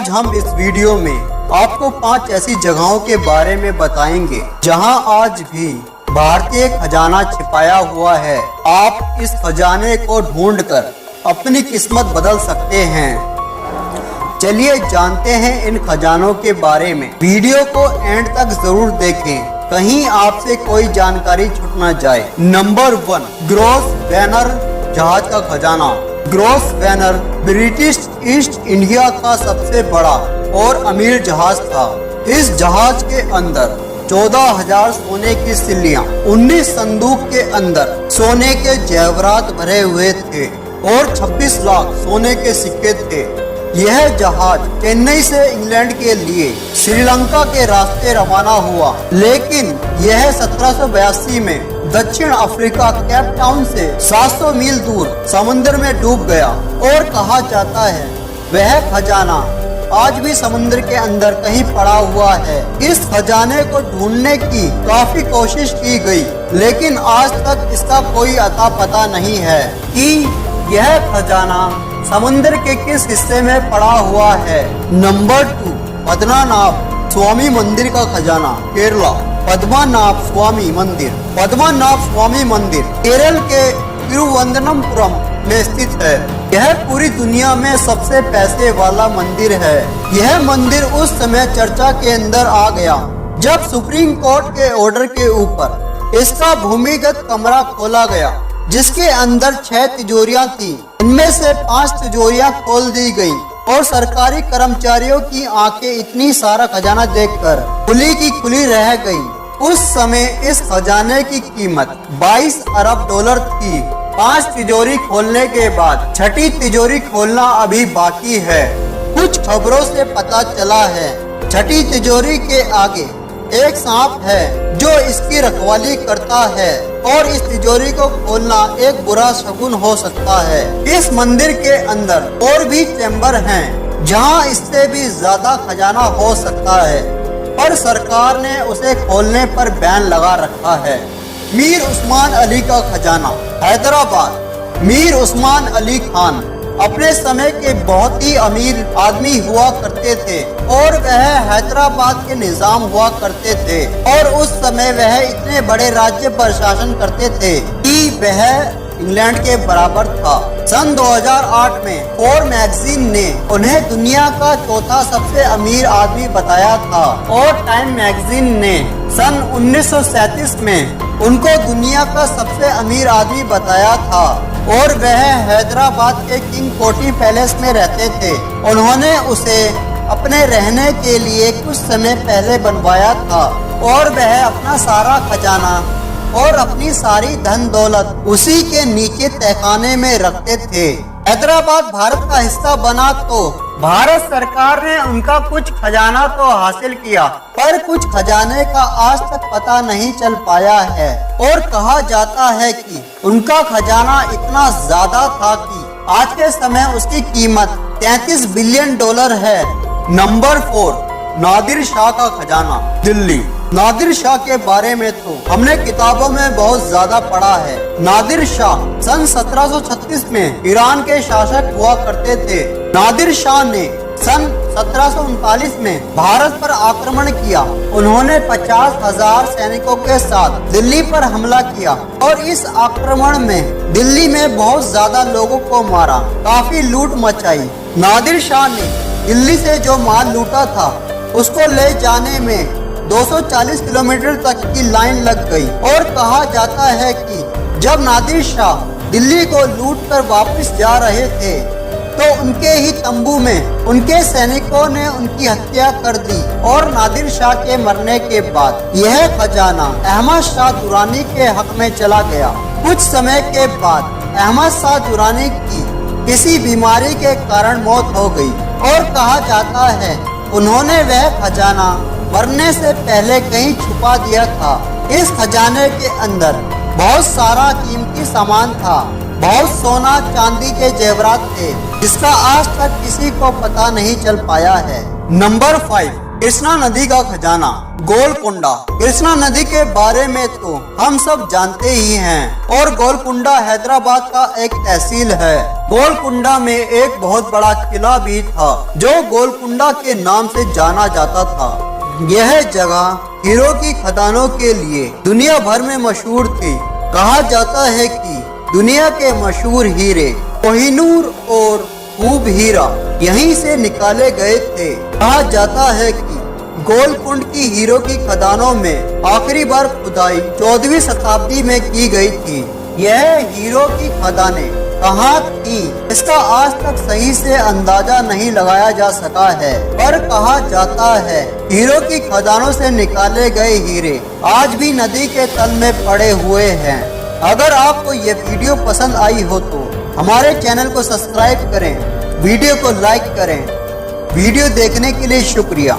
आज हम इस वीडियो में आपको 5 ऐसी जगहों के बारे में बताएंगे जहां आज भी भारतीय खजाना छिपाया हुआ है। आप इस खजाने को ढूंढकर अपनी किस्मत बदल सकते हैं। चलिए जानते हैं इन खजानों के बारे में। वीडियो को एंड तक जरूर देखें, कहीं आपसे कोई जानकारी छूट न जाए। नंबर 1, ग्रोस वैनर जहाज का खजाना। ग्रोस वैनर ब्रिटिश ईस्ट इंडिया का सबसे बड़ा और अमीर जहाज था। इस जहाज के अंदर 14,000 सोने की सिल्लियां, 19 संदूक के अंदर सोने के जेवरात भरे हुए थे और 26 लाख सोने के सिक्के थे। यह जहाज चेन्नई से इंग्लैंड के लिए श्रीलंका के रास्ते रवाना हुआ, लेकिन यह 1782 में दक्षिण अफ्रीका केप टाउन से 700 मील दूर समुद्र में डूब गया और कहा जाता है वह खजाना आज भी समुद्र के अंदर कहीं पड़ा हुआ है। इस खजाने को ढूंढने की काफी कोशिश की गई, लेकिन आज तक इसका कोई अता पता नहीं है कि यह खजाना समुद्र के किस हिस्से में पड़ा हुआ है। नंबर 2, पद्मनाभ स्वामी मंदिर का खजाना, केरला। पद्मनाभ स्वामी मंदिर। पद्मनाभ स्वामी मंदिर केरल के तिरुवनंतपुरम में स्थित है। यह पूरी दुनिया में सबसे पैसे वाला मंदिर है। यह मंदिर उस समय चर्चा के अंदर आ गया जब सुप्रीम कोर्ट के ऑर्डर के ऊपर इसका भूमिगत कमरा खोला गया, जिसके अंदर 6 तिजोरियां थी। इनमें से 5 तिजोरियां खोल दी गयी और सरकारी कर्मचारियों की आंखें इतनी सारा खजाना देखकर खुली की खुली रह गयी। उस समय इस खजाने की कीमत 22 अरब डॉलर थी। 5 तिजोरी खोलने के बाद 6ठी तिजोरी खोलना अभी बाकी है। कुछ खबरों से पता चला है 6ठी तिजोरी के आगे एक सांप है जो इसकी रखवाली करता है और इस तिजोरी को खोलना एक बुरा शगुन हो सकता है। इस मंदिर के अंदर और भी चैम्बर हैं जहां इससे भी ज्यादा खजाना हो सकता है, पर सरकार ने उसे खोलने पर बैन लगा रखा है। मीर उस्मान अली का खजाना, हैदराबाद। मीर उस्मान अली खान अपने समय के बहुत ही अमीर आदमी हुआ करते थे और वह हैदराबाद के निजाम हुआ करते थे और उस समय वह इतने बड़े राज्य पर शासन करते थे कि वह इंग्लैंड के बराबर था। सन 2008 में फोर मैगजीन ने उन्हें दुनिया का चौथा सबसे अमीर आदमी बताया था और टाइम मैगजीन ने सन 1937 में उनको दुनिया का सबसे अमीर आदमी बताया था और वह हैदराबाद के किंग कोठी पैलेस में रहते थे। उन्होंने उसे अपने रहने के लिए कुछ समय पहले बनवाया था और वह अपना सारा खजाना और अपनी सारी धन दौलत उसी के नीचे तहखाने में रखते थे। हैदराबाद भारत का हिस्सा बना तो भारत सरकार ने उनका कुछ खजाना तो हासिल किया, पर कुछ खजाने का आज तक पता नहीं चल पाया है और कहा जाता है कि उनका खजाना इतना ज्यादा था कि आज के समय उसकी कीमत 33 बिलियन डॉलर है। नंबर 4, नादिर शाह का खजाना, दिल्ली। नादिर शाह के बारे में तो हमने किताबों में बहुत ज्यादा पढ़ा है। नादिर शाह सन 1736 में ईरान के शासक हुआ करते थे। नादिर शाह ने सन 1739 में भारत पर आक्रमण किया। उन्होंने 50,000 सैनिकों के साथ दिल्ली पर हमला किया और इस आक्रमण में दिल्ली में बहुत ज्यादा लोगों को मारा, काफी लूट मचाई। नादिर शाह ने दिल्ली से जो माल लूटा था उसको ले जाने में 240 किलोमीटर तक की लाइन लग गई और कहा जाता है कि जब नादिर शाह दिल्ली को लूटकर वापस जा रहे थे तो उनके ही तंबू में उनके सैनिकों ने उनकी हत्या कर दी और नादिर शाह के मरने के बाद यह खजाना अहमद शाह दुरानी के हक में चला गया। कुछ समय के बाद अहमद शाह दुरानी की किसी बीमारी के कारण मौत हो गई और कहा जाता है उन्होंने वह खजाना मरने से पहले कहीं छुपा दिया था। इस खजाने के अंदर बहुत सारा कीमती सामान था, बहुत सोना चांदी के जेवरात थे, जिसका आज तक किसी को पता नहीं चल पाया है। नंबर 5, कृष्णा नदी का खजाना गोलकुंडा। कृष्णा नदी के बारे में तो हम सब जानते ही हैं और गोलकुंडा हैदराबाद का एक तहसील है। गोलकुंडा में एक बहुत बड़ा किला भी था जो गोलकुंडा के नाम से जाना जाता था। यह जगह हीरो की खदानों के लिए दुनिया भर में मशहूर थी। कहा जाता है कि दुनिया के मशहूर हीरे कोहिनूर और खूब हीरा यहीं से निकाले गए थे। कहा जाता है कि गोलकुंड की हीरो की खदानों में आखिरी बार खुदाई 14वीं शताब्दी में की गई थी। यह हीरो की खदानें कहाँ थी इसका आज तक सही से अंदाजा नहीं लगाया जा सका है, पर कहा जाता है हीरो की खदानों से निकाले गए हीरे आज भी नदी के तल में पड़े हुए हैं। अगर आपको ये वीडियो पसंद आई हो तो हमारे चैनल को सब्सक्राइब करें, वीडियो को लाइक करें। वीडियो देखने के लिए शुक्रिया।